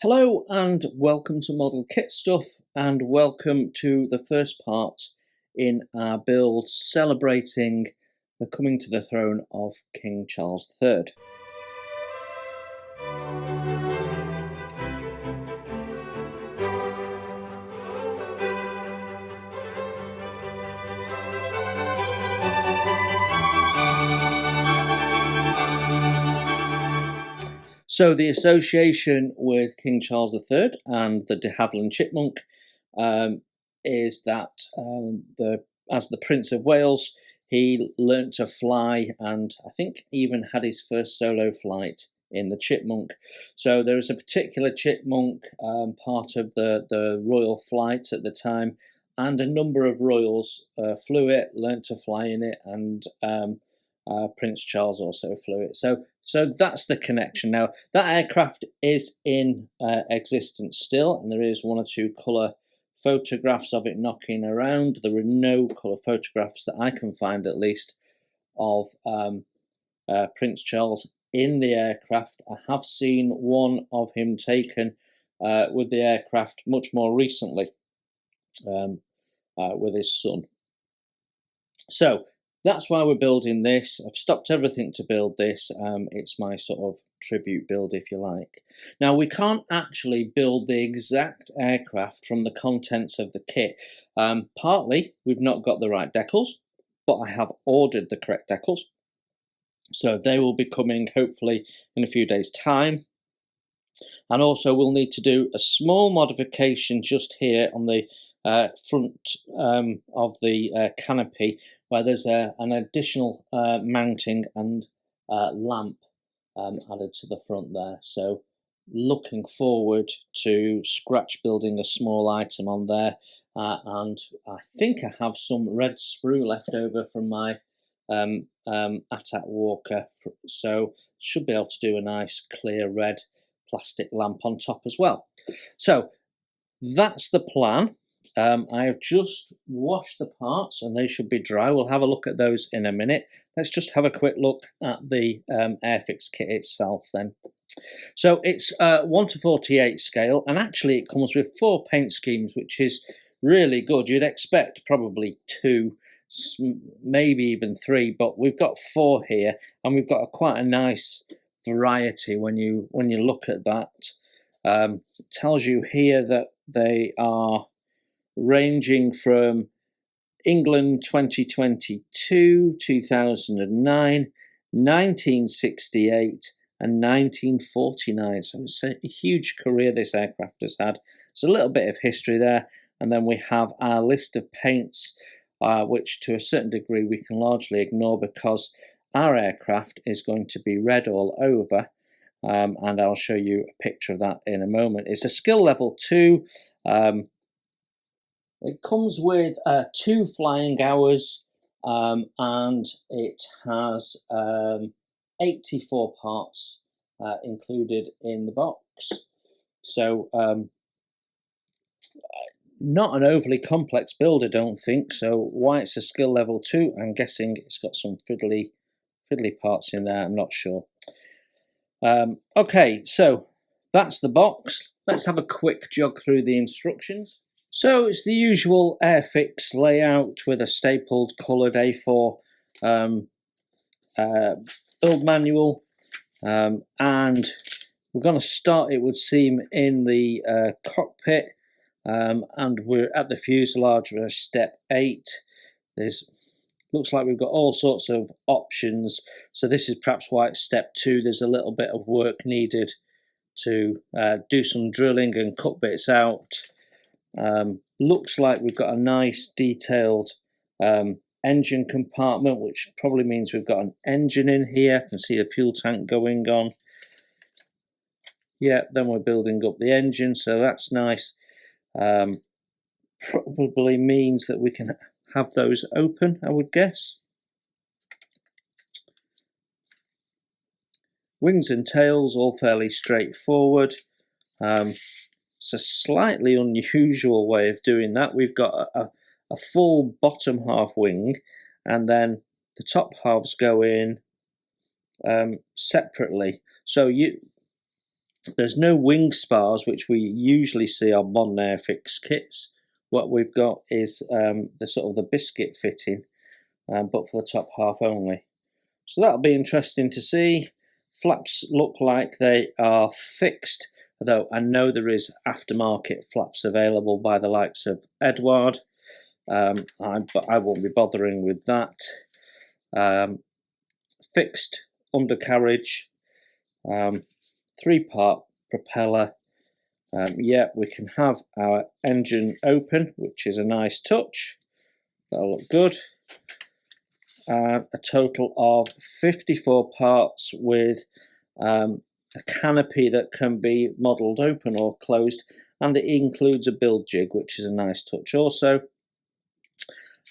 Hello and welcome to Model Kit Stuff, and welcome to the first part in our build celebrating the coming to the throne of King Charles III. So the association with King Charles III and the de Havilland Chipmunk is that as the Prince of Wales, he learnt to fly and I think even had his first solo flight in the Chipmunk. So there was a particular Chipmunk, part of the royal flight at the time, and a number of royals flew it, learnt to fly in it, and Prince Charles also flew it. So that's the connection. Now, that aircraft is in existence still, and there is one or two colour photographs of it knocking around. There are no colour photographs that I can find, at least, of Prince Charles in the aircraft. I have seen one of him taken with the aircraft much more recently with his son. So that's why we're building this. I've stopped everything to build this. It's my sort of tribute build, if you like. Now, we can't actually build the exact aircraft from the contents of the kit. Partly, we've not got the right decals, but I have ordered the correct decals. So they will be coming hopefully in a few days' time. And also we'll need to do a small modification just here on the front of the canopy, where there's an additional mounting and lamp added to the front there. So looking forward to scratch building a small item on there, and I think I have some red sprue left over from my ATAT Walker, so should be able to do a nice clear red plastic lamp on top as well. So that's the plan. I have just washed the parts and they should be dry. We'll have a look at those in a minute. Let's just have a quick look at the Airfix kit itself then. So it's 1:48 scale, and actually it comes with 4 paint schemes, which is really good. You'd expect probably 2, maybe even 3, but we've got 4 here, and we've got quite a nice variety when you look at that. It tells you here that they are ranging from England 2022, 2009, 1968 and 1949. So it's a huge career this aircraft has had. There's a little bit of history there, and then we have our list of paints, which to a certain degree we can largely ignore because our aircraft is going to be red all over, and I'll show you a picture of that in a moment. It's a skill level 2. It comes with 2 flying hours, and it has 84 parts included in the box. So not an overly complex build, I don't think. So why it's a skill level 2, I'm guessing it's got some fiddly parts in there, I'm not sure. Okay, so that's the box. Let's have a quick jog through the instructions. So it's the usual Airfix layout with a stapled coloured A4 build manual, and we're going to start, it would seem, in the cockpit, and we're at the fuselage, we're step 8. Looks like we've got all sorts of options, so this is perhaps why it's step 2. There's a little bit of work needed to do some drilling and cut bits out. Looks like we've got a nice detailed engine compartment, which probably means we've got an engine in here. I can see a fuel tank going on. Yeah, then we're building up the engine, so that's nice. Probably means that we can have those open, I would guess. Wings and tails, all fairly straightforward. It's a slightly unusual way of doing that. We've got a full bottom half wing, and then the top halves go in separately. So There's no wing spars, which we usually see on modern Airfix kits. What we've got is the sort of the biscuit fitting, but for the top half only. So that'll be interesting to see. Flaps look like they are fixed, although I know there is aftermarket flaps available by the likes of Edward, but I won't be bothering with that. Fixed undercarriage, 3-part propeller. Yeah, we can have our engine open, which is a nice touch. That'll look good. A total of 54 parts with a canopy that can be modelled open or closed, and it includes a build jig, which is a nice touch also.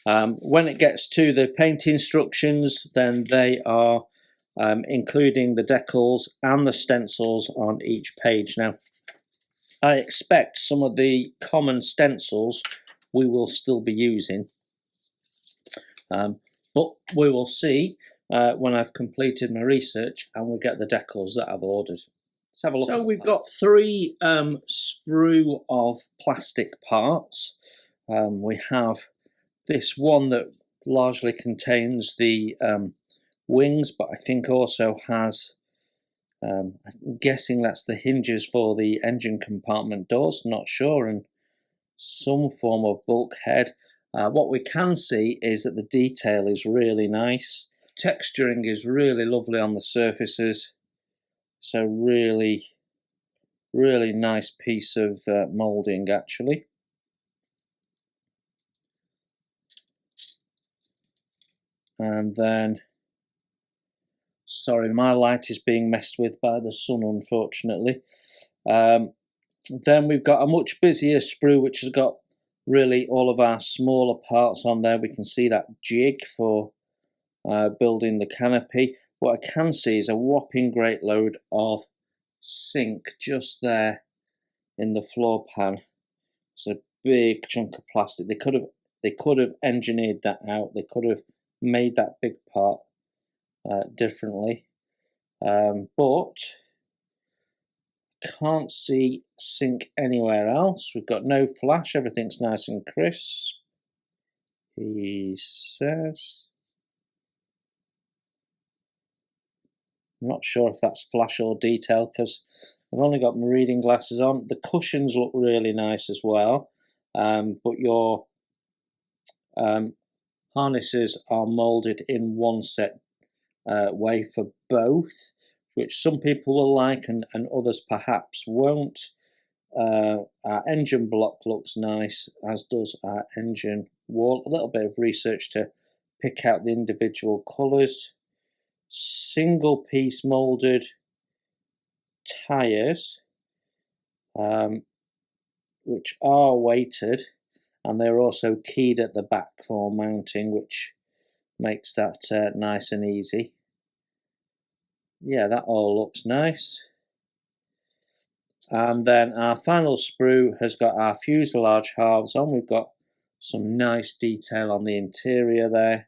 When it gets to the paint instructions, then they are including the decals and the stencils on each page. Now, I expect some of the common stencils we will still be using, but we will see when I've completed my research and we get the decals that I've ordered. Let's have a look. So we've got 3 sprue of plastic parts. We have this one that largely contains the wings, but I think also has, I'm guessing that's the hinges for the engine compartment doors, not sure, and some form of bulkhead. What we can see is that the detail is really nice. Texturing is really lovely on the surfaces. So really nice piece of moulding actually. And then, sorry, my light is being messed with by the sun, unfortunately. Then we've got a much busier sprue, which has got really all of our smaller parts on there. We can see that jig for building the canopy. What I can see is a whopping great load of zinc just there in the floor pan. It's a big chunk of plastic. They could have engineered that out. They could have made that big part differently, but can't see zinc anywhere else. We've got no flash. Everything's nice and crisp, he says. I'm not sure if that's flash or detail because I've only got my reading glasses on. The cushions look really nice as well, but your harnesses are moulded in one set way for both, which some people will like and others perhaps won't. Our engine block looks nice, as does our engine wall. A little bit of research to pick out the individual colours. Single piece moulded tyres, which are weighted, and they're also keyed at the back for mounting, which makes that nice and easy. Yeah, that all looks nice. And then our final sprue has got our fuselage halves on. We've got some nice detail on the interior there.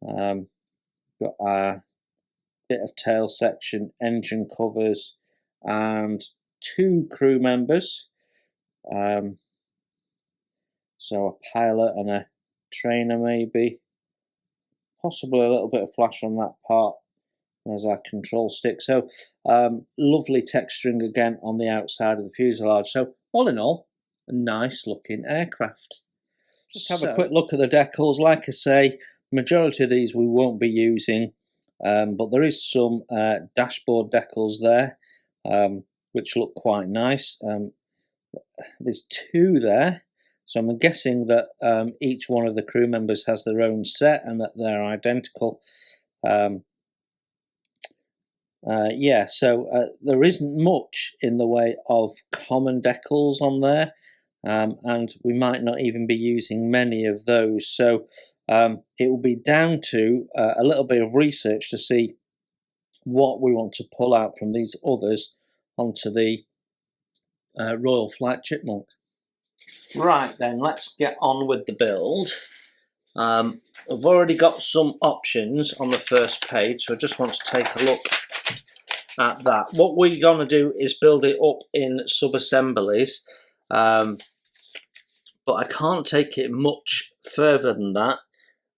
Got our bit of tail section, engine covers, and 2 crew members. So a pilot and a trainer maybe. Possibly a little bit of flash on that part. There's our control stick. So lovely texturing again on the outside of the fuselage. So all in all, a nice looking aircraft. Just have a quick look at the decals. Like I say, majority of these we won't be using, but there is some dashboard decals there, which look quite nice. There's 2 there. So I'm guessing that each one of the crew members has their own set and that they're identical. Yeah, so there isn't much in the way of common decals on there, and we might not even be using many of those. So it will be down to a little bit of research to see what we want to pull out from these others onto the Royal Flight Chipmunk. Right then, let's get on with the build. I've already got some options on the first page, so I just want to take a look at that. What we're going to do is build it up in sub-assemblies, but I can't take it much further than that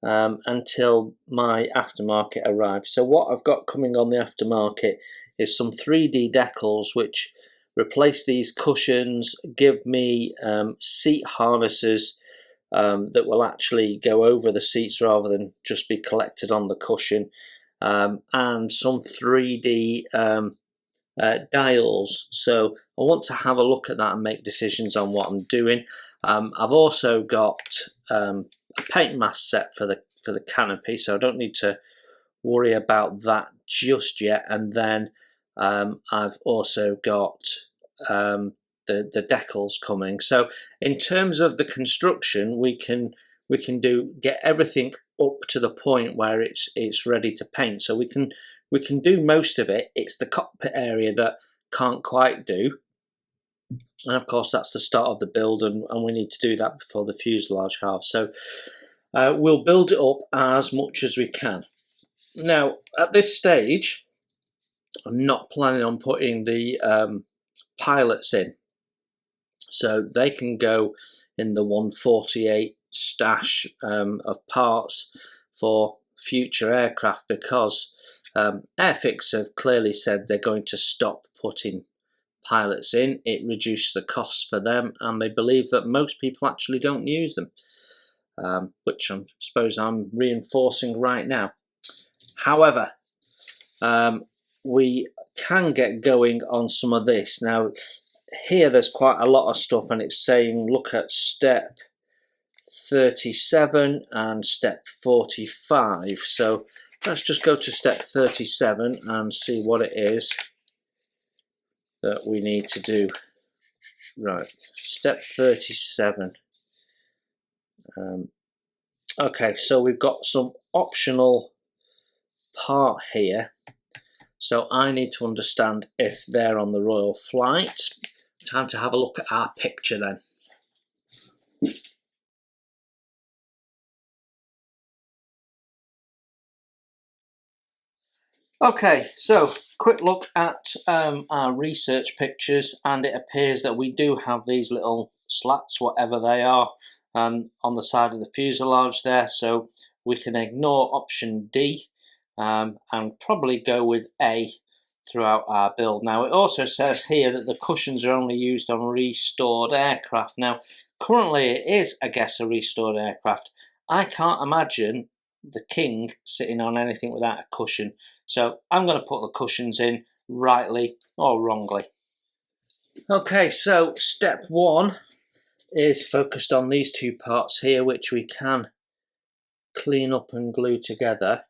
until my aftermarket arrives. So what I've got coming on the aftermarket is some 3D decals which replace these cushions, give me seat harnesses that will actually go over the seats rather than just be collected on the cushion, and some 3D dials. So I want to have a look at that and make decisions on what I'm doing. I've also got a paint mask set for the canopy, so I don't need to worry about that just yet. And then I've also got the decals coming. So in terms of the construction, we can get everything up to the point where it's ready to paint. So we can do most of it. It's the cockpit area that can't quite do. And of course that's the start of the build, and we need to do that before the fuselage halves. So we'll build it up as much as we can. Now at this stage I'm not planning on putting the pilots in, so they can go in the 148 stash of parts for future aircraft, because Airfix have clearly said they're going to stop putting pilots in. It reduced the costs for them, and they believe that most people actually don't use them, which I suppose I'm reinforcing right now. However, we can get going on some of this. Now here there's quite a lot of stuff, and it's saying look at step 37 and step 45. So let's just go to step 37 and see what it is that we need to do. Right, step 37. Okay, so we've got some optional part here. So I need to understand if they're on the Royal flight. Time to have a look at our picture then. Okay, so quick look at our research pictures, and it appears that we do have these little slats, whatever they are, on the side of the fuselage there, so we can ignore option D and probably go with A throughout our build. Now it also says here that the cushions are only used on restored aircraft. Now currently it is, I guess, a restored aircraft. I can't imagine the King sitting on anything without a cushion. So I'm going to put the cushions in, rightly or wrongly. Okay, so step 1 is focused on these two parts here, which we can clean up and glue together.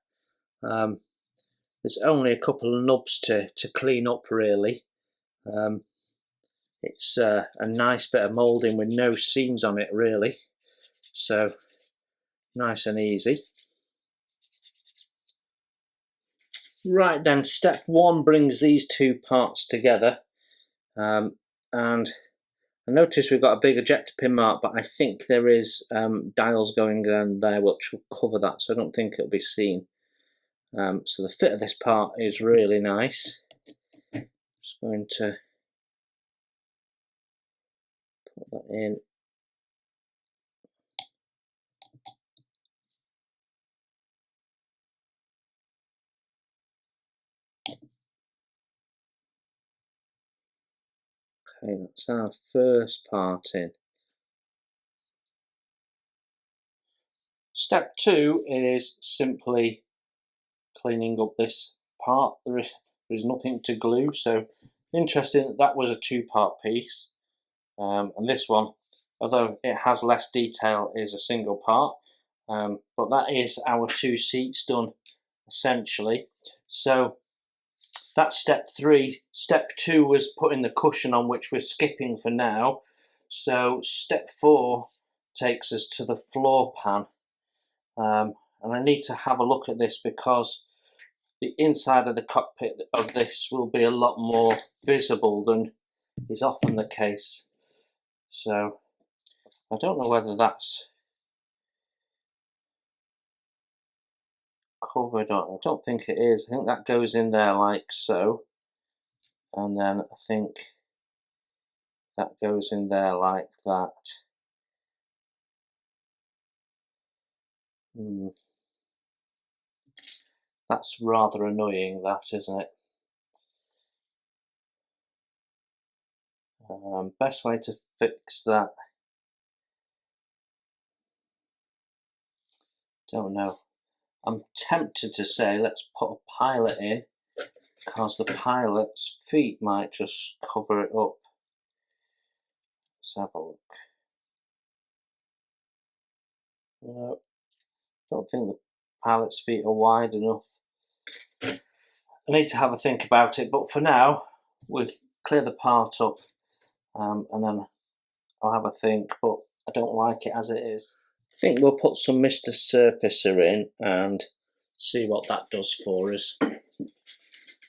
There's only a couple of nubs to clean up really. It's a nice bit of moulding with no seams on it really, so nice and easy. Right then, step 1 brings these two parts together, and I notice we've got a big ejector pin mark, but I think there is dials going down there which will cover that, so I don't think it'll be seen. So the fit of this part is really nice. Just going to put that in. Okay, that's our first part in. Step 2 is simply cleaning up this part. There is nothing to glue, so interesting that was a 2-part piece, and this one, although it has less detail, is a single part, but that is our 2 seats done essentially. So that's step 3. Step 2 was putting the cushion on, which we're skipping for now. So step 4 takes us to the floor pan, and I need to have a look at this because the inside of the cockpit of this will be a lot more visible than is often the case. So I don't know whether that's covered or I don't think it is. I think that goes in there like so. and then I think that goes in there like that. That's rather annoying, that, isn't it? Best way to fix that, don't know. I'm tempted to say let's put a pilot in, because the pilot's feet might just cover it up. Let's have a look. No, don't think the pilot's feet are wide enough. I need to have a think about it, but for now we'll clear the part up, and then I'll have a think, but I don't like it as it is. I think we'll put some Mr. Surfacer in and see what that does for us.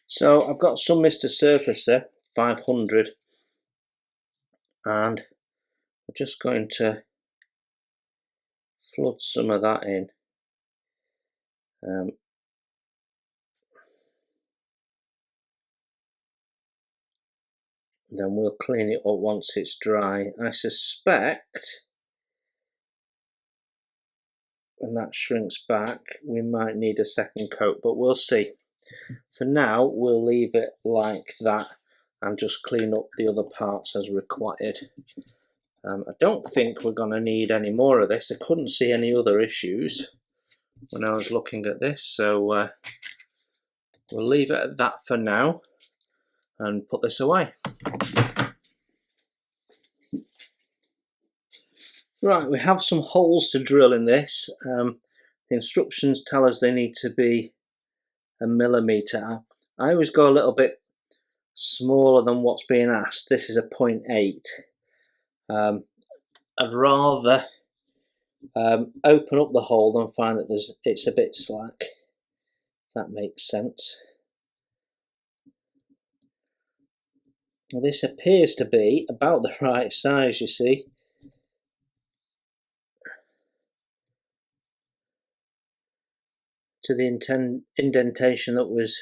So I've got some Mr. Surfacer 500, and I'm just going to flood some of that in. Then we'll clean it up once it's dry. I suspect when that shrinks back we might need a second coat, but we'll see. For now we'll leave it like that and just clean up the other parts as required. I don't think we're going to need any more of this. I couldn't see any other issues when I was looking at this, so we'll leave it at that for now and put this away. Right, we have some holes to drill in this. The instructions tell us they need to be 1 millimetre. I always go a little bit smaller than what's being asked. This is a 0.8. I'd rather open up the hole than find that it's a bit slack, if that makes sense. Well, this appears to be about the right size, you see. To the indentation that was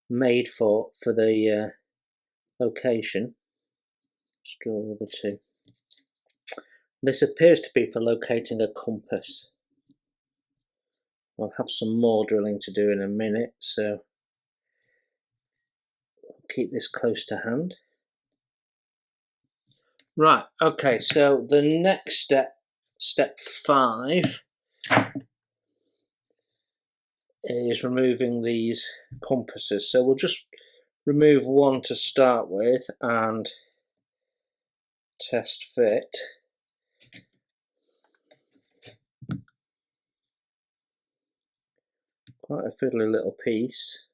made for the location. Let's draw the other two. This appears to be for locating a compass. I'll have some more drilling to do in a minute, so I'll keep this close to hand. Right, okay, so the next step, step 5, is removing these compasses. So we'll just remove one to start with and test fit. Quite a fiddly little piece.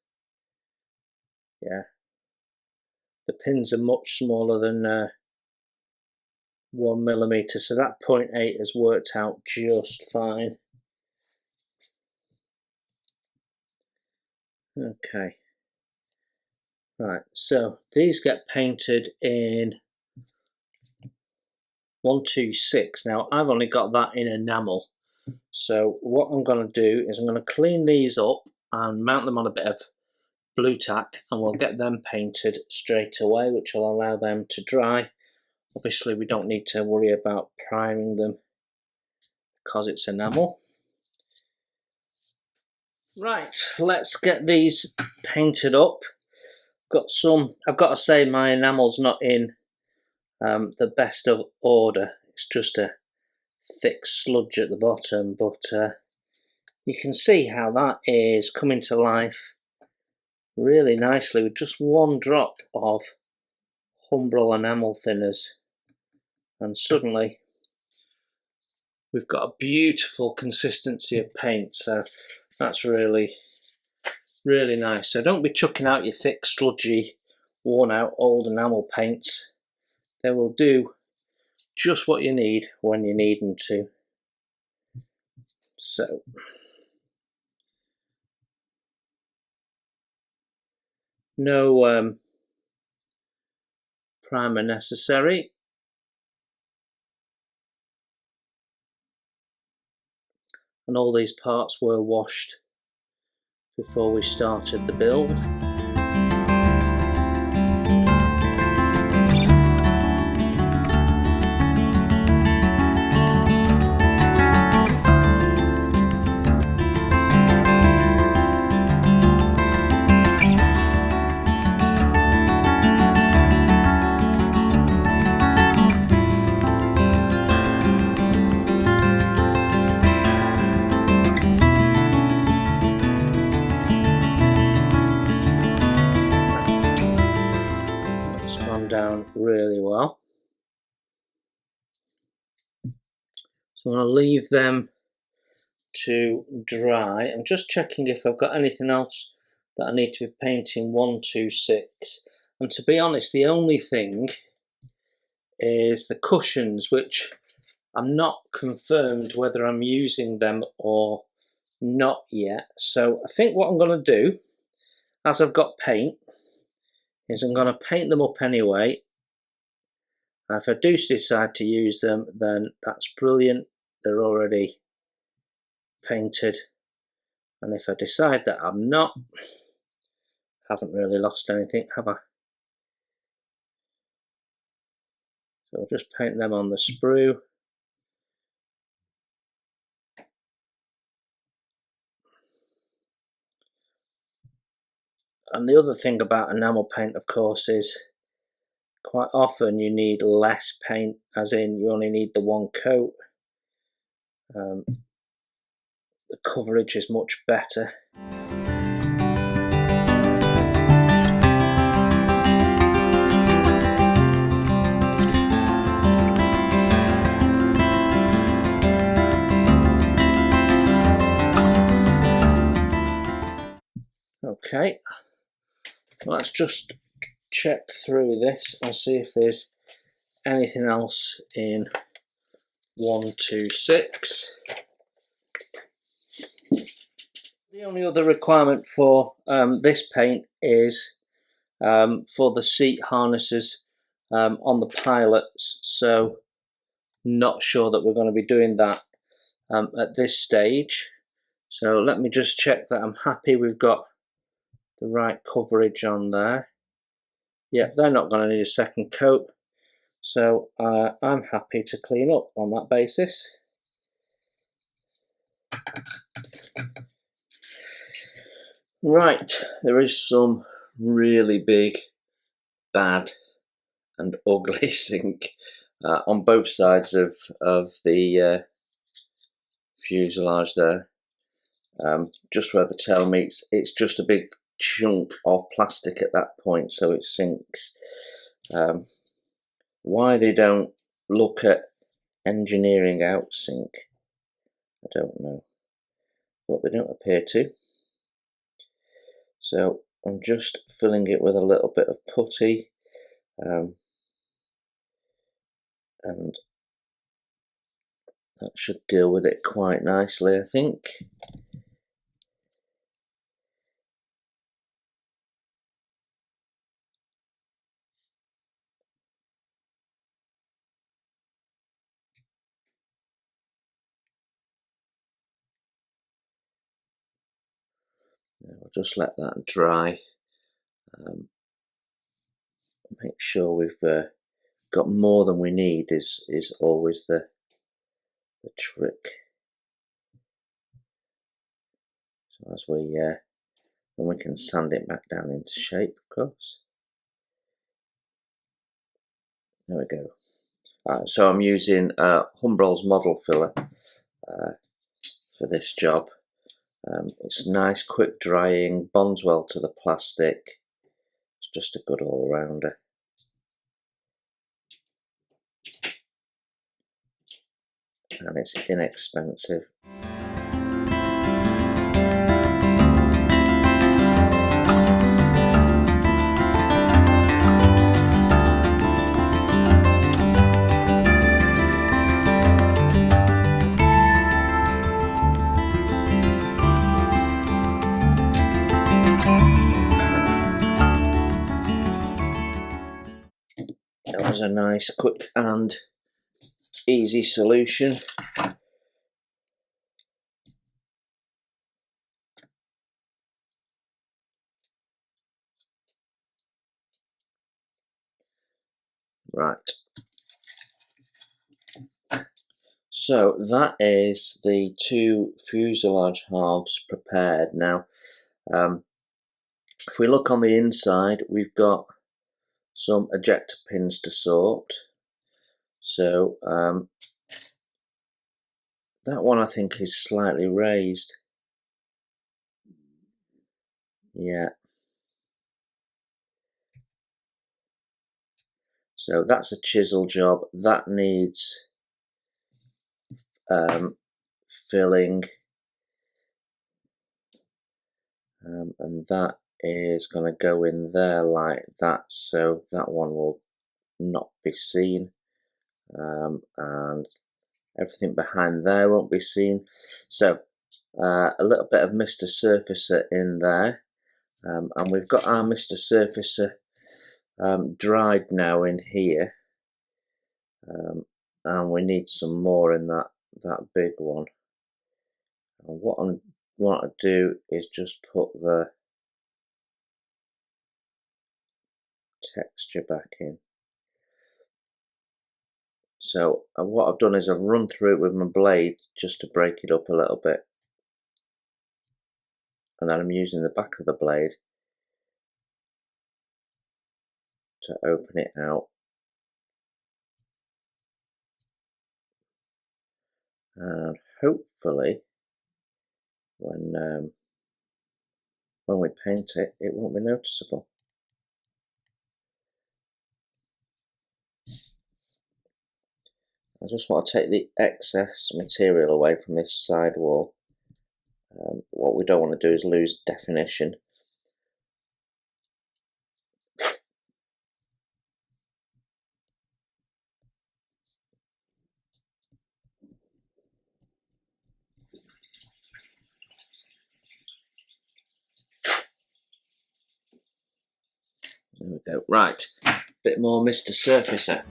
Yeah, the pins are much smaller than 1 millimetre, so that 0.8 has worked out just fine. Okay, right, so these get painted in 126. Now I've only got that in enamel, so what I'm going to do is I'm going to clean these up and mount them on a bit of blue tack, and we'll get them painted straight away, which will allow them to dry. Obviously we don't need to worry about priming them because it's enamel. Right, let's get these painted up. I've got to say my enamel's not in the best of order. It's just a thick sludge at the bottom, but you can see how that is coming to life really nicely with just one drop of Humbrol enamel thinners, and suddenly we've got a beautiful consistency of paint. So that's really nice. So don't be chucking out your thick, sludgy, worn out old enamel paints. They will do just what you need when you need them to. So no primer necessary. And all these parts were washed before we started the build. really well. So I'm going to leave them to dry. I'm just checking if I've got anything else that I need to be painting 126. And to be honest, the only thing is the cushions, which I'm not confirmed whether I'm using them or not yet. So I think what I'm going to do, as I've got paint, is I'm going to paint them up anyway. And if I do decide to use them, then that's brilliant. They're already painted. And if I decide that I'm not, haven't really lost anything, have I? So I'll just paint them on the sprue. And the other thing about enamel paint, of course, is quite often you need less paint, as in you only need the one coat. The coverage is much better. Okay, let's just check through this and see if there's anything else in 126. The only other requirement for this paint is for the seat harnesses on the pilots, so not sure that we're going to be doing that at this stage. So let me just check that I'm happy we've got the right coverage on there. Yeah, they're not going to need a second coat, so I'm happy to clean up on that basis. Right, there is some really big, bad and ugly sink on both sides of the fuselage there. Just where the tail meets, it's just a big chunk of plastic at that point, so it sinks. Why they don't look at engineering out sink, I don't know, but they don't appear to. So I'm just filling it with a little bit of putty, and that should deal with it quite nicely, I think. I'll just let that dry. Make sure we've got more than we need is always the trick. So as then we can sand it back down into shape, of course. There we go. So I'm using Humbrol's model filler for this job. It's nice, quick drying, bonds well to the plastic. It's just a good all-rounder. And it's inexpensive. That was a nice, quick and easy solution. Right. So that is the two fuselage halves prepared. Now, if we look on the inside, we've got some ejector pins to sort. So that one I think is slightly raised. Yeah. So that's a chisel job. That needs filling, and that is going to go in there like that, so that one will not be seen, and everything behind there won't be seen. So a little bit of Mr. Surfacer in there, and we've got our Mr. Surfacer dried now in here, and we need some more in that big one. And what I want to do is just put the texture back in. So what I've done is I've run through it with my blade just to break it up a little bit, and then I'm using the back of the blade to open it out. And hopefully when we paint it, it won't be noticeable. I just want to take the excess material away from this side wall. What we don't want to do is lose definition. There we go. Right, bit more Mr. Surfacer.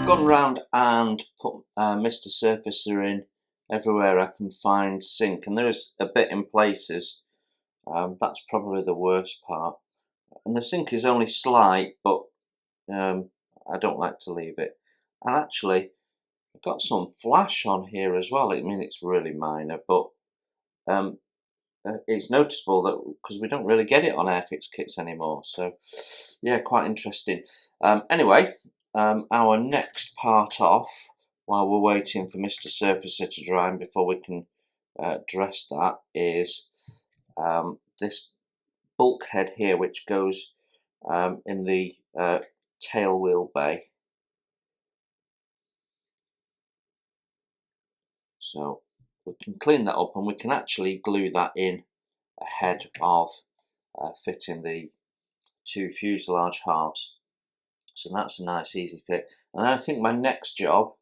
Gone round and put Mr. Surfacer in everywhere I can find sink, and there is a bit in places. That's probably the worst part. And the sink is only slight, but I don't like to leave it. And actually, I've got some flash on here as well. I mean, it's really minor, but it's noticeable that because we don't really get it on Airfix kits anymore. So, yeah, quite interesting. Anyway. Our next part off, while we're waiting for Mr. Surfacer to dry and before we can dress that, is this bulkhead here, which goes in the tail wheel bay. So we can clean that up and we can actually glue that in ahead of fitting the two fuselage halves. So that's a nice easy fit. And I think my next job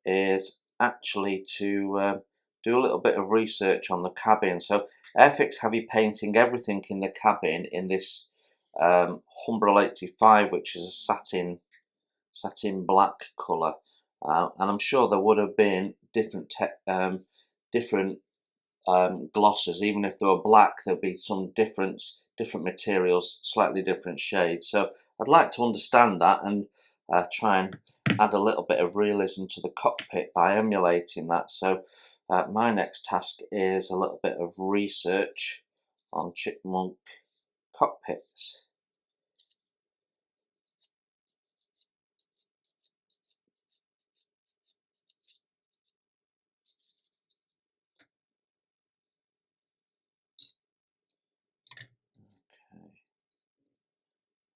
is actually to do a little bit of research on the cabin. So Airfix have you painting everything in the cabin in this Humbrol 85, which is a satin black colour, and I'm sure there would have been different glosses. Even if they were black, there'd be some different materials, slightly different shades. So I'd like to understand that and try and add a little bit of realism to the cockpit by emulating that. So my next task is a little bit of research on Chipmunk cockpits.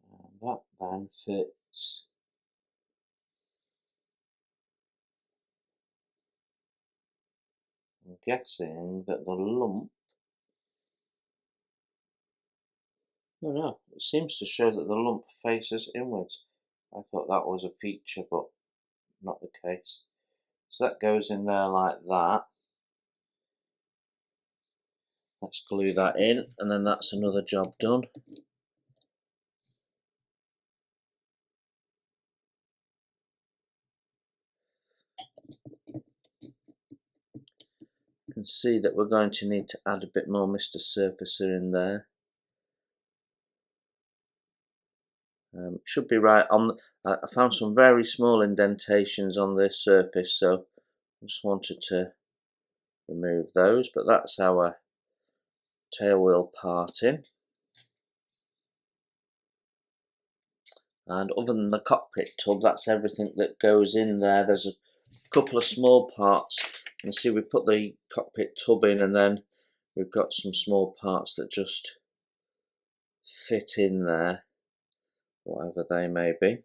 Okay, that then fits. I'm guessing that the lump. No, it seems to show that the lump faces inwards. I thought that was a feature, but not the case. So that goes in there like that. Let's glue that in, and then that's another job done. You can see that we're going to need to add a bit more Mr. Surfacer in there. Should be right on. I found some very small indentations on this surface, so I just wanted to remove those. But that's our tail wheel parting. And other than the cockpit tub, that's everything that goes in there. There's a couple of small parts. You can see we put the cockpit tub in, and then we've got some small parts that just fit in there, whatever they may be.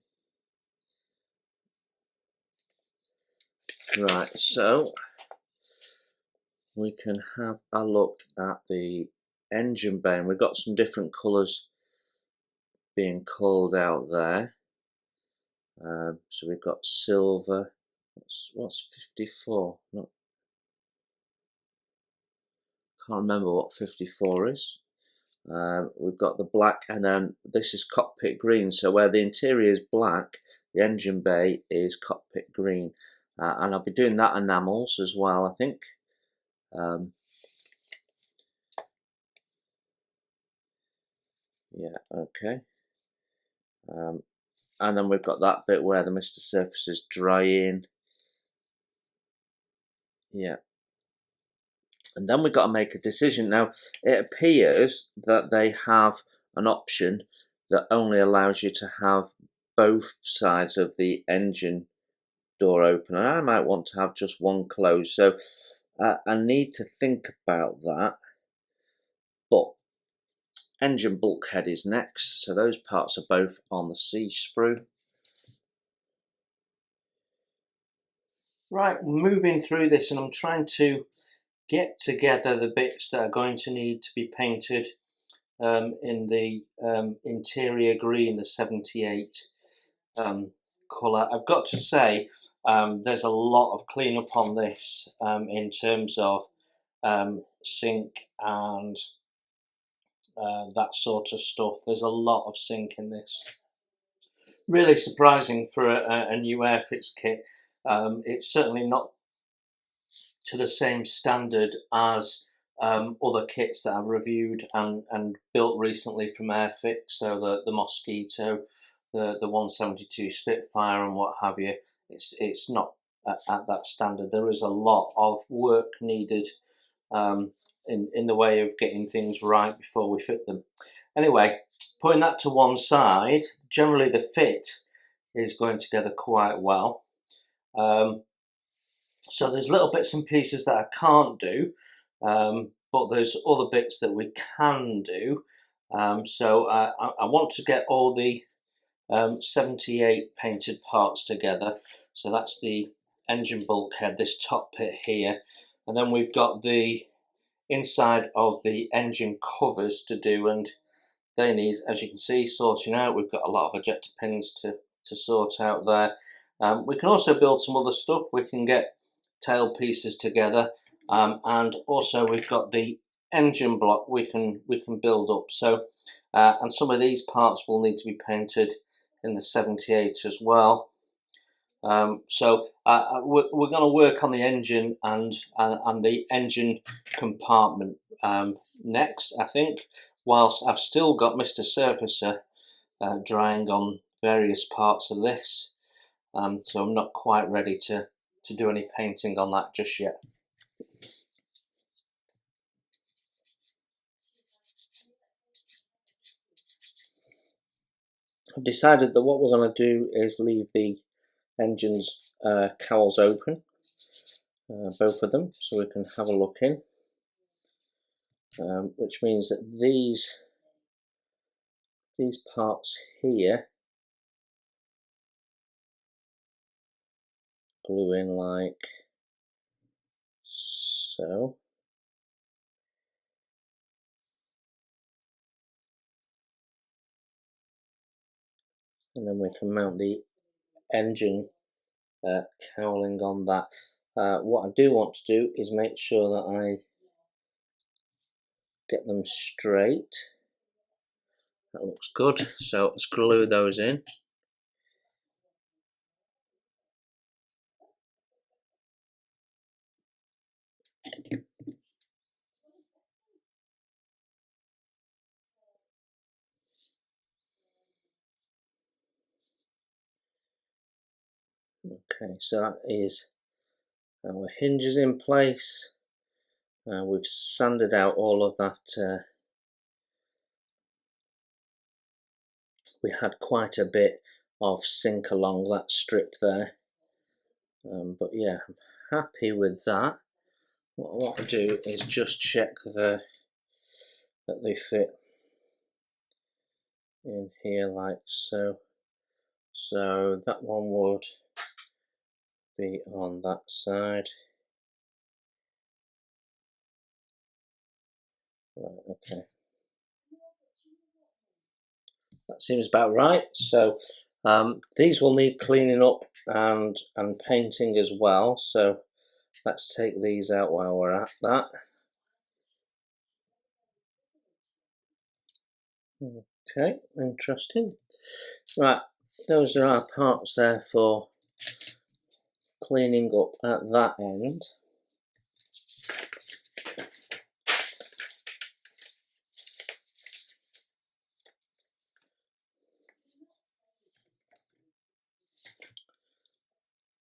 Right, so we can have a look at the engine bay, and we've got some different colours being called out there. So we've got silver. What's 54? Not, can't remember what 54 is. We've got the black, and then this is cockpit green. So where the interior is black, the engine bay is cockpit green. And I'll be doing that enamels as well, I think. Yeah, okay. And then we've got that bit where the Mr. Surface is drying. Yeah. And then we've got to make a decision. Now, it appears that they have an option that only allows you to have both sides of the engine door open, and I might want to have just one closed. So I need to think about that. But engine bulkhead is next, so those parts are both on the C sprue. Right, moving through this, and I'm trying to get together the bits that are going to need to be painted in the interior green, the 78 colour. I've got to say, there's a lot of cleanup on this in terms of sink and that sort of stuff. There's a lot of sink in this. Really surprising for a new Airfix kit. It's certainly not to the same standard as other kits that I've reviewed and built recently from Airfix. So the Mosquito, the 172 Spitfire and what have you. It's not at that standard. There is a lot of work needed in the way of getting things right before we fit them. Anyway, putting that to one side, generally the fit is going together quite well. So there's little bits and pieces that I can't do, but there's other bits that we can do. So I want to get all the 78 painted parts together. So that's the engine bulkhead, this top bit here, and then we've got the inside of the engine covers to do, and they need, as you can see, sorting out. We've got a lot of ejector pins to sort out there. We can also build some other stuff. We can get tail pieces together, and also we've got the engine block we can build up. So and some of these parts will need to be painted in the 78 as well. So we're going to work on the engine and the engine compartment next, I think, whilst I've still got Mr. Surfacer drying on various parts of this. So I'm not quite ready to do any painting on that just yet. I've decided that what we're going to do is leave the engine's cowls open, both of them, so we can have a look in, which means that these parts here glue in like so. And then we can mount the engine cowling on that. What I do want to do is make sure that I get them straight. That looks good, so let's glue those in. Okay, so that is our hinges in place. We've sanded out all of that. We had quite a bit of sink along that strip there, but yeah, I'm happy with that. What I do is just check that they fit in here like so. So that one would be on that side. Right, okay. That seems about right. So these will need cleaning up and painting as well. So let's take these out while we're at that. Okay, interesting. Right, those are our parts there for cleaning up at that end.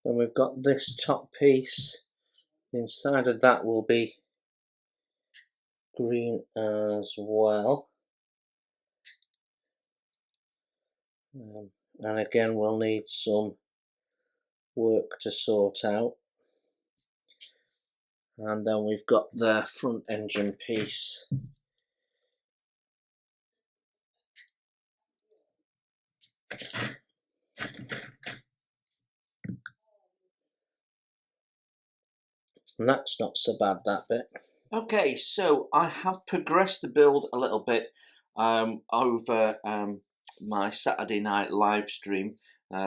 Then we've got this top piece. Inside of that will be green as well. And again, we'll need some work to sort out. And then we've got the front engine piece. And that's not so bad, that bit. Okay, so I have progressed the build a little bit over my Saturday night live stream.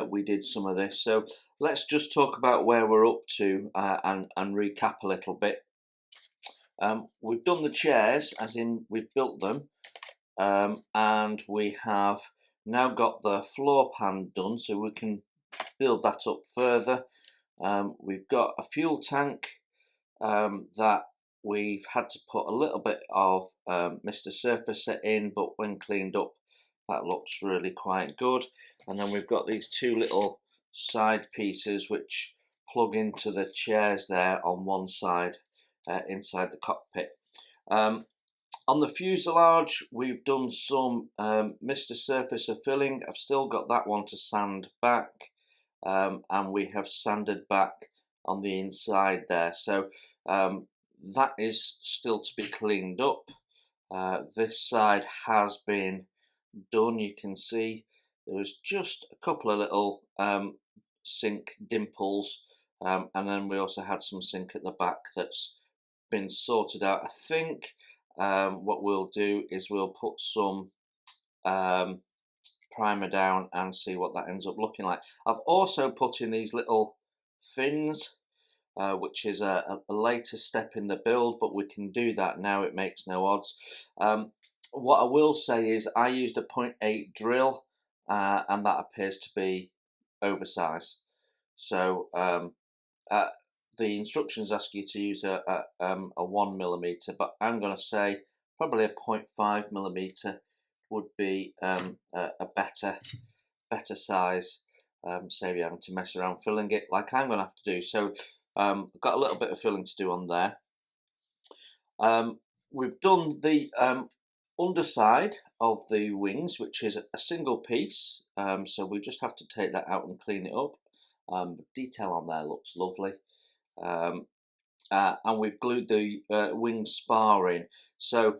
We did some of this, so let's just talk about where we're up to and recap a little bit. We've done the chairs, as in we've built them, and we have now got the floor pan done, so we can build that up further. We've got a fuel tank that we've had to put a little bit of Mr. Surfacer in, but when cleaned up, that looks really quite good. And then we've got these two little side pieces which plug into the chairs there on one side inside the cockpit. On the fuselage, we've done some Mr. Surfacer filling. I've still got that one to sand back, and we have sanded back on the inside there. So that is still to be cleaned up. This side has been done. You can see there was just a couple of little sink dimples, and then we also had some sink at the back that's been sorted out. I think what we'll do is we'll put some primer down and see what that ends up looking like. I've also put in these little fins, which is a later step in the build, but we can do that now. It makes no odds. What I will say is I used a 0.8 drill, and that appears to be oversized. So the instructions ask you to use a 1mm, but I'm going to say probably a 0.5mm would be a better size. Save you having to mess around filling it like I'm going to have to do. So I've got a little bit of filling to do on there. We've done the underside of the wings, which is a single piece. So we just have to take that out and clean it up. Detail on there looks lovely. And we've glued the wing spar in. So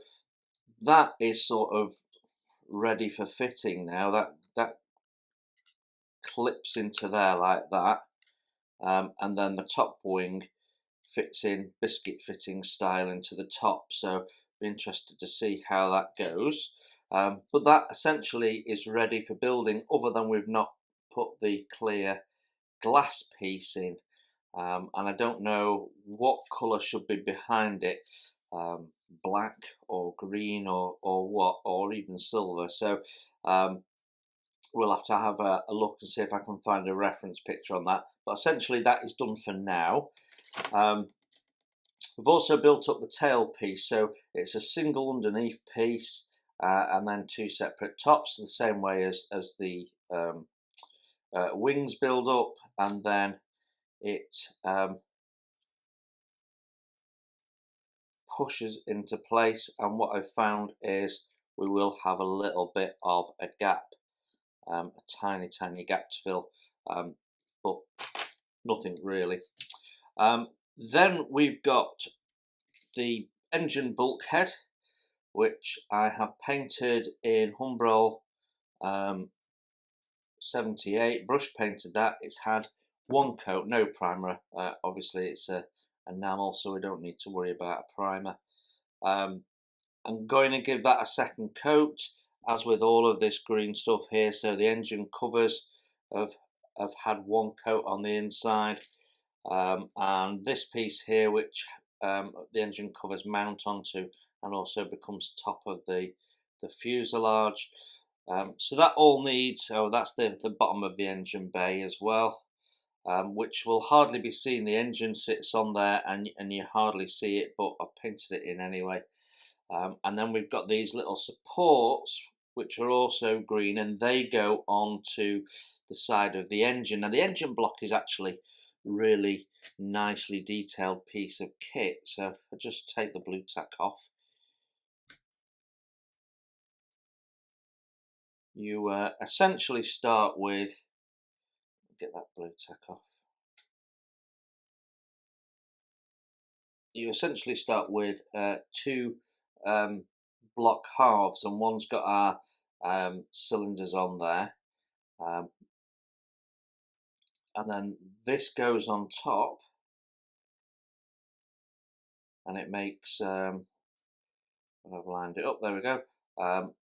that is sort of ready for fitting now. That clips into there like that, and then the top wing fits in biscuit fitting style into the top. So be interested to see how that goes. But that essentially is ready for building, other than we've not put the clear glass piece in, and I don't know what colour should be behind it, black or green or what, or even silver. So we'll have to have a look and see if I can find a reference picture on that. But essentially that is done for now. We've also built up the tail piece, so it's a single underneath piece and then two separate tops, the same way as the wings build up, and then it pushes into place, and what I've found is we will have a little bit of a gap, a tiny gap to fill, but nothing really. Then we've got the engine bulkhead, which I have painted in Humbrol 78, brush painted that. It's had one coat, no primer. Obviously it's a enamel, so we don't need to worry about a primer. I'm going to give that a second coat, as with all of this green stuff here. So the engine covers have had one coat on the inside, and this piece here, which the engine covers mount onto and also becomes top of the fuselage. So that all needs, that's the bottom of the engine bay as well, which will hardly be seen. The engine sits on there and you hardly see it, but I've painted it in anyway. And then we've got these little supports which are also green, and they go onto the side of the engine. Now the engine block is actually really nicely detailed piece of kit, so I'll just take the blue tack off. You essentially start with, get that blue tack off. You essentially start with two block halves, and one's got our cylinders on there, and then this goes on top, and it makes, I've lined it up, there we go,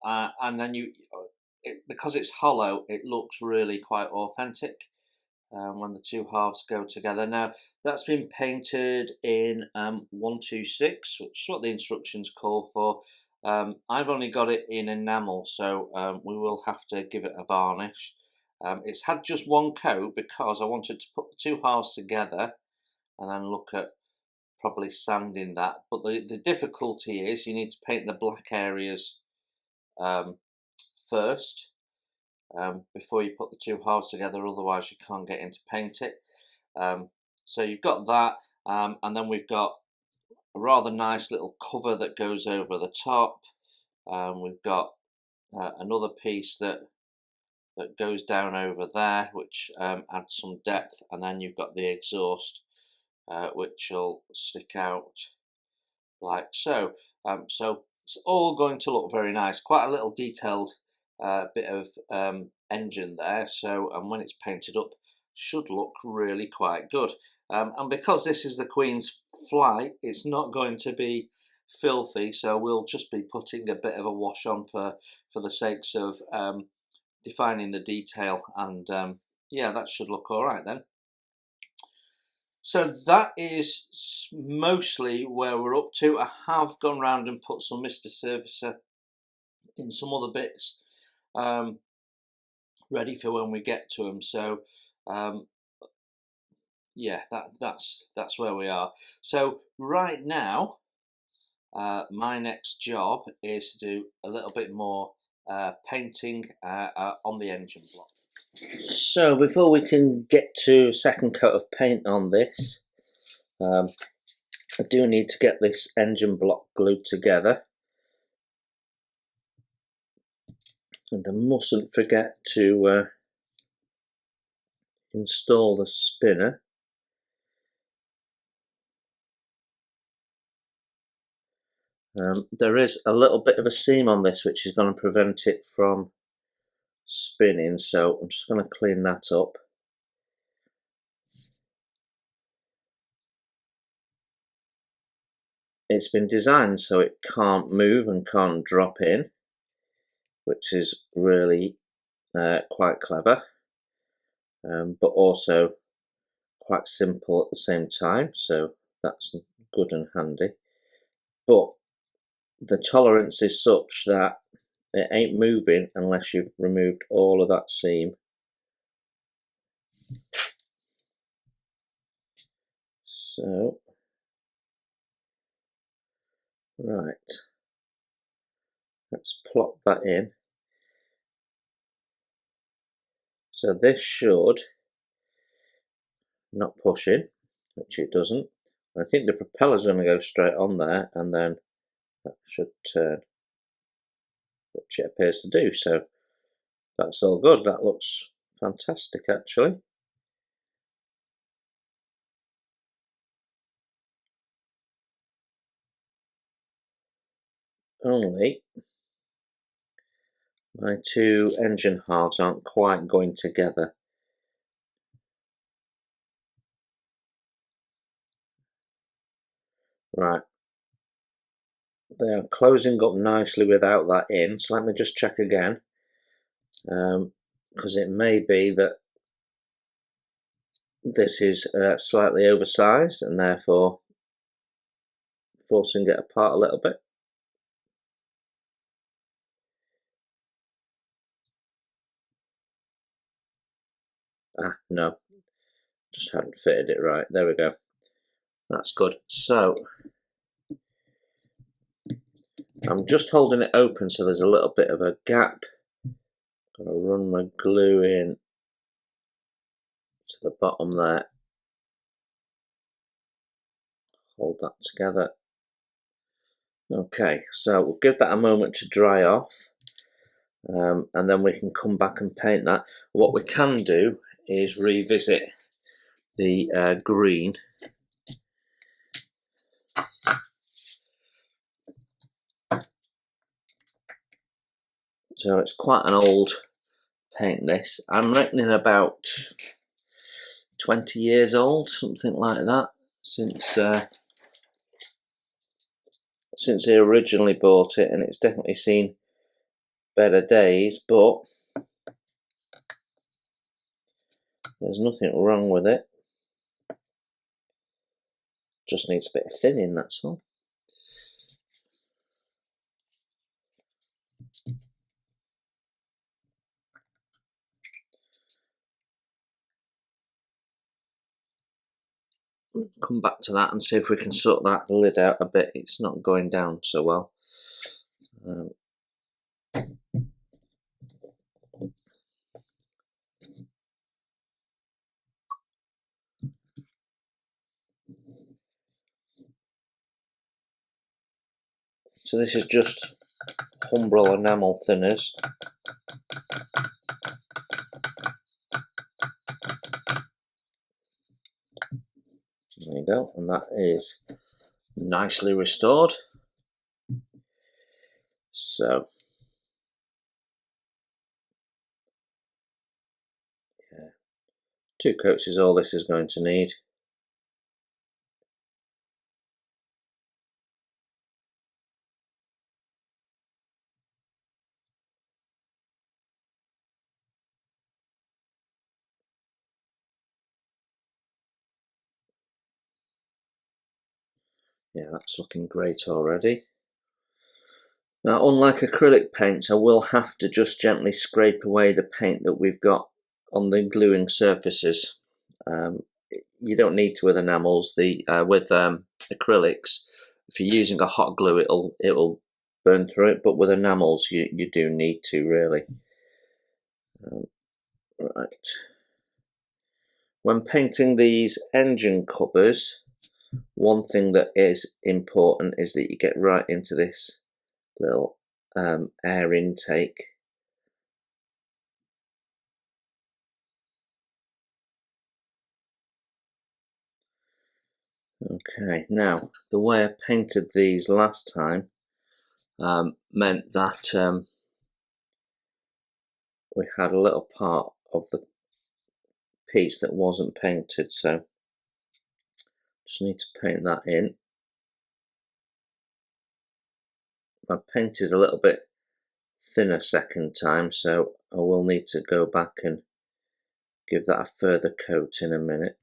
and then because it's hollow, it looks really quite authentic when the two halves go together. Now that's been painted in 126, which is what the instructions call for. I've only got it in enamel, so we will have to give it a varnish. It's had just one coat because I wanted to put the two halves together and then look at probably sanding that. But the difficulty is you need to paint the black areas first, before you put the two halves together, otherwise you can't get in to paint it. So you've got that, and then we've got a rather nice little cover that goes over the top. We've got another piece that goes down over there, which adds some depth, and then you've got the exhaust, which will stick out like so. So it's all going to look very nice. Quite a little detailed bit of engine there, so, and when it's painted up, should look really quite good. And because this is the Queen's flight, it's not going to be filthy, so we'll just be putting a bit of a wash on for the sakes of defining the detail, and yeah, that should look all right then. So that is mostly where we're up to. I have gone round and put some Mr. Surfacer in some other bits, ready for when we get to them. So yeah, that's where we are. So right now, my next job is to do a little bit more painting on the engine block. So before we can get to a second coat of paint on this, I do need to get this engine block glued together, and I mustn't forget to install the spinner. There is a little bit of a seam on this which is going to prevent it from spinning, so I'm just going to clean that up. It's been designed so it can't move and can't drop in, which is really quite clever, but also quite simple at the same time, so that's good and handy. But the tolerance is such that it ain't moving unless you've removed all of that seam. So, right, let's plop that in. So this should not pushing, which it doesn't. I think the propeller's going to go straight on there, and then that should turn, which it appears to do. So that's all good. That looks fantastic, actually. Only my two engine halves aren't quite going together. Right, they are closing up nicely without that in, so let me just check again, because it may be that this is slightly oversized and therefore forcing it apart a little bit. Ah, no, just hadn't fitted it right. There we go. That's good. So I'm just holding it open so there's a little bit of a gap. I'm going to run my glue in to the bottom there. Hold that together. Okay, so we'll give that a moment to dry off, and then we can come back and paint that. What we can do is revisit the green. So it's quite an old paint, this. I'm reckoning about 20 years old, something like that, since I originally bought it, and it's definitely seen better days, but there's nothing wrong with it. Just needs a bit of thinning, that's all. Come back to that and see if we can sort that lid out a bit. It's not going down so well. So this is just Humbrol enamel thinners. There you go, and that is nicely restored. So, yeah, 2 coats is all this is going to need. Yeah, that's looking great already. Now, unlike acrylic paints, I will have to just gently scrape away the paint that we've got on the gluing surfaces. You don't need to with enamels. With acrylics, if you're using a hot glue, it'll burn through it. But with enamels, you do need to, really. Right. When painting these engine covers, one thing that is important is that you get right into this little air intake. Okay, now the way I painted these last time meant that we had a little part of the piece that wasn't painted, so just need to paint that in. My paint is a little bit thinner second time, so I will need to go back and give that a further coat in a minute.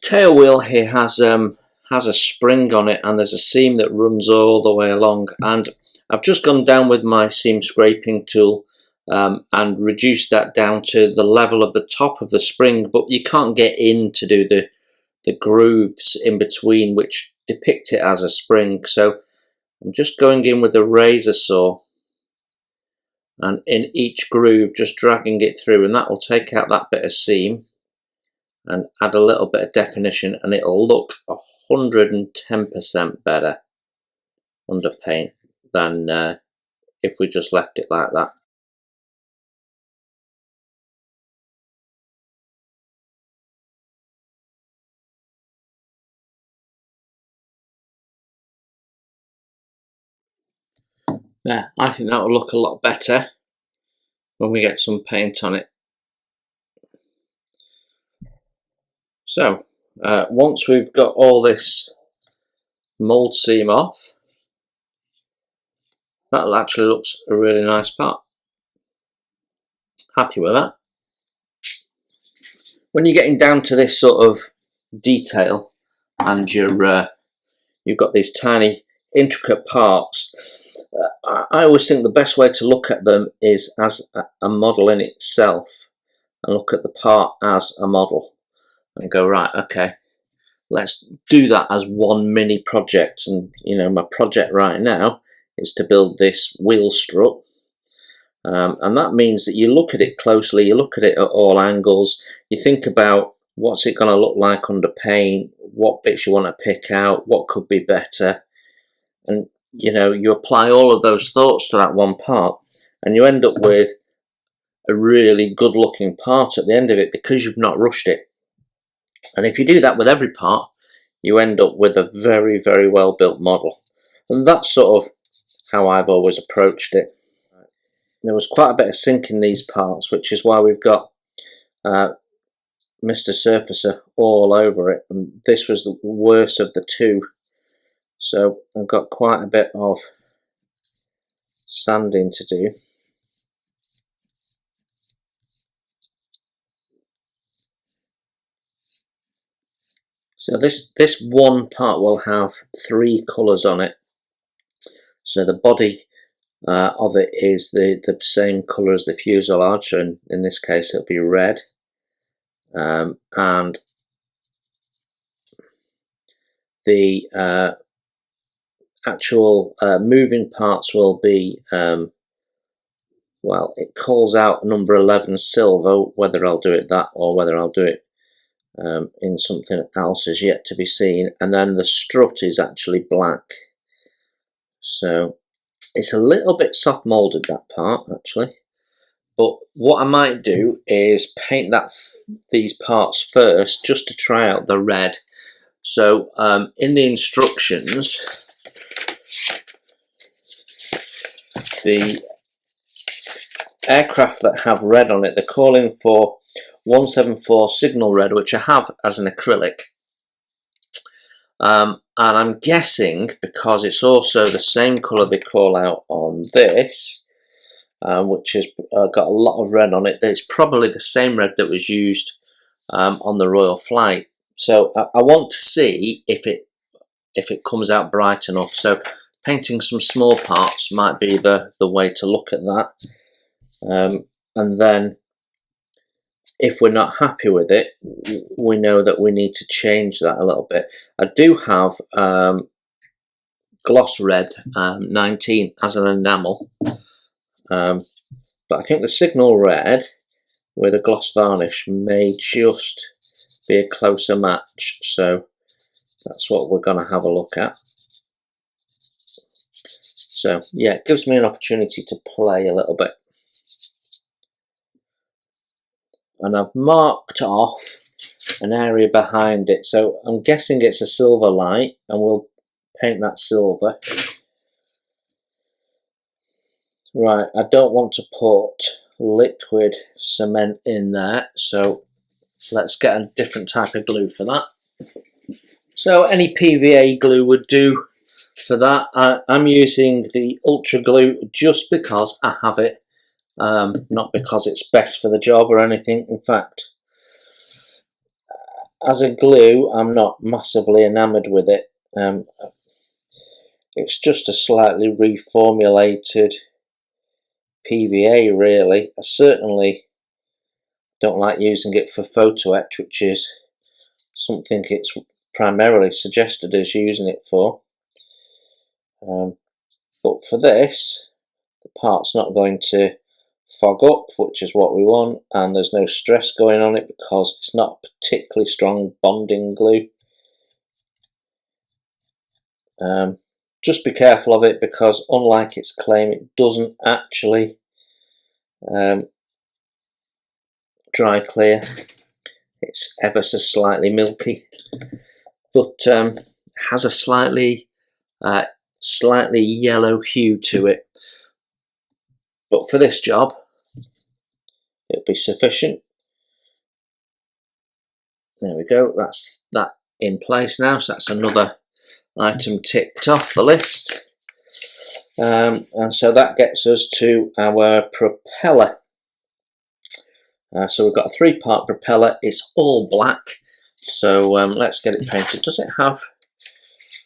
tail wheel here has a spring on it, and there's a seam that runs all the way along, and I've just gone down with my seam scraping tool and reduced that down to the level of the top of the spring, but you can't get in to do the grooves in between which depict it as a spring. So I'm just going in with a razor saw, and in each groove just dragging it through, and that will take out that bit of seam and add a little bit of definition, and it'll look 110% better under paint than if we just left it like that. Yeah, I think that will look a lot better when we get some paint on it. So once we've got all this mould seam off, that actually looks a really nice part. Happy with that. When you're getting down to this sort of detail and you've got these tiny intricate parts, I always think the best way to look at them is as a model in itself, and look at the part as a model and go, right, okay, let's do that as one mini project. And my project right now is to build this wheel strut, and that means that you look at it closely, you look at it at all angles, you think about what's it going to look like under paint, what bits you want to pick out, what could be better, and you apply all of those thoughts to that one part, and you end up with a really good looking part at the end of it because you've not rushed it. And if you do that with every part, you end up with a very, very well built model. And that's sort of how I've always approached it. There was quite a bit of sink in these parts, which is why we've got Mr. Surfacer all over it, and this was the worst of the two. So I've got quite a bit of sanding to do. So this one part will have 3 colours on it. So the body of it is the same colour as the fuselage, so in this case it'll be red, and the actual moving parts will be, well, it calls out number 11 silver. Whether I'll do it that or whether I'll do it in something else is yet to be seen. And then the strut is actually black, so it's a little bit soft moulded, that part actually. But what I might do is paint these parts first, just to try out the red. So in the instructions, the aircraft that have red on it, they're calling for 174 signal red, which I have as an acrylic. And I'm guessing, because it's also the same colour they call out on this, which has got a lot of red on it, that it's probably the same red that was used on the Royal flight. So I want to see if it comes out bright enough. So painting some small parts might be the way to look at that. And then if we're not happy with it, we know that we need to change that a little bit. I do have gloss red 19 as an enamel, but I think the signal red with a gloss varnish may just be a closer match, so that's what we're going to have a look at. So yeah, it gives me an opportunity to play a little bit. And I've marked off an area behind it, so I'm guessing it's a silver light, and we'll paint that silver. Right, I don't want to put liquid cement in there, so let's get a different type of glue for that. So any PVA glue would do for that. I'm using the Ultra Glue just because I have it, not because it's best for the job or anything. In fact, as a glue, I'm not massively enamoured with it. It's just a slightly reformulated PVA, really. I certainly don't like using it for photo etch, which is something it's primarily suggested as using it for. But for this, the part's not going to fog up, which is what we want, and there's no stress going on it because it's not a particularly strong bonding glue. Just be careful of it because, unlike its claim, it doesn't actually dry clear. It's ever so slightly milky, but has a slightly yellow hue to it. But for this job, it'll be sufficient. There we go. That's that in place now. So that's another item ticked off the list. And so that gets us to our propeller. So we've got a 3-part propeller. It's all black. So let's get it painted. Does it have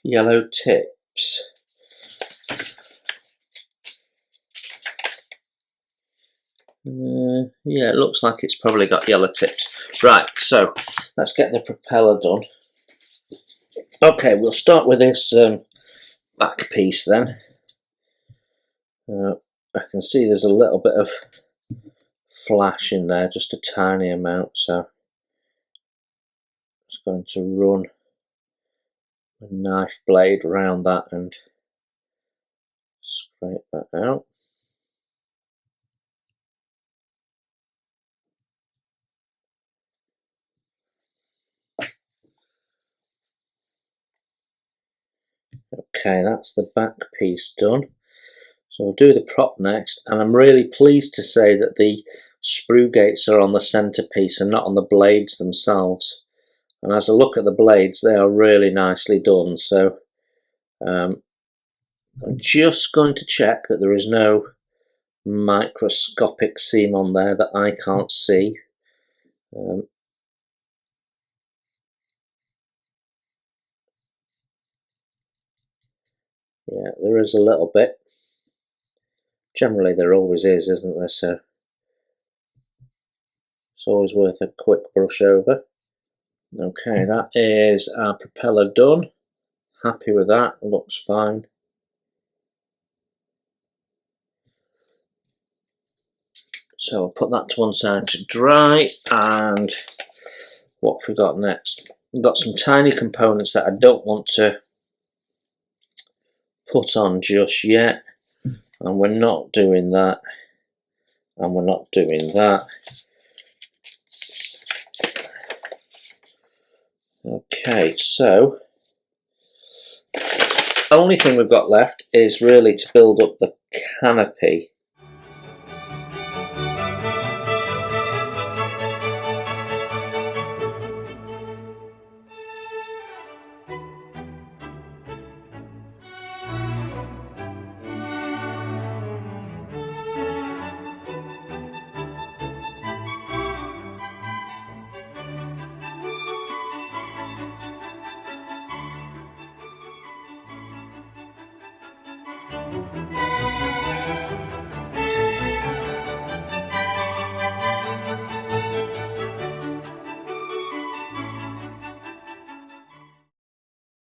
yellow tips? Yeah, it looks like it's probably got yellow tips. Right, so let's get the propeller done. Okay, we'll start with this back piece then. I can see there's a little bit of flash in there, just a tiny amount, so I'm just going to run a knife blade around that and scrape that out. Okay, that's the back piece done. So I'll do the prop next, and I'm really pleased to say that the sprue gates are on the centerpiece and not on the blades themselves. And as I look at the blades, they are really nicely done. So I'm just going to check that there is no microscopic seam on there that I can't see. Yeah, there is a little bit. Generally there always is, isn't there? So it's always worth a quick brush over. Okay, that is our propeller done. Happy with that, looks fine. So I'll put that to one side to dry, and what have we got next? We've got some tiny components that I don't want to put on just yet, and we're not doing that, and we're not doing that. Okay, so the only thing we've got left is really to build up the canopy.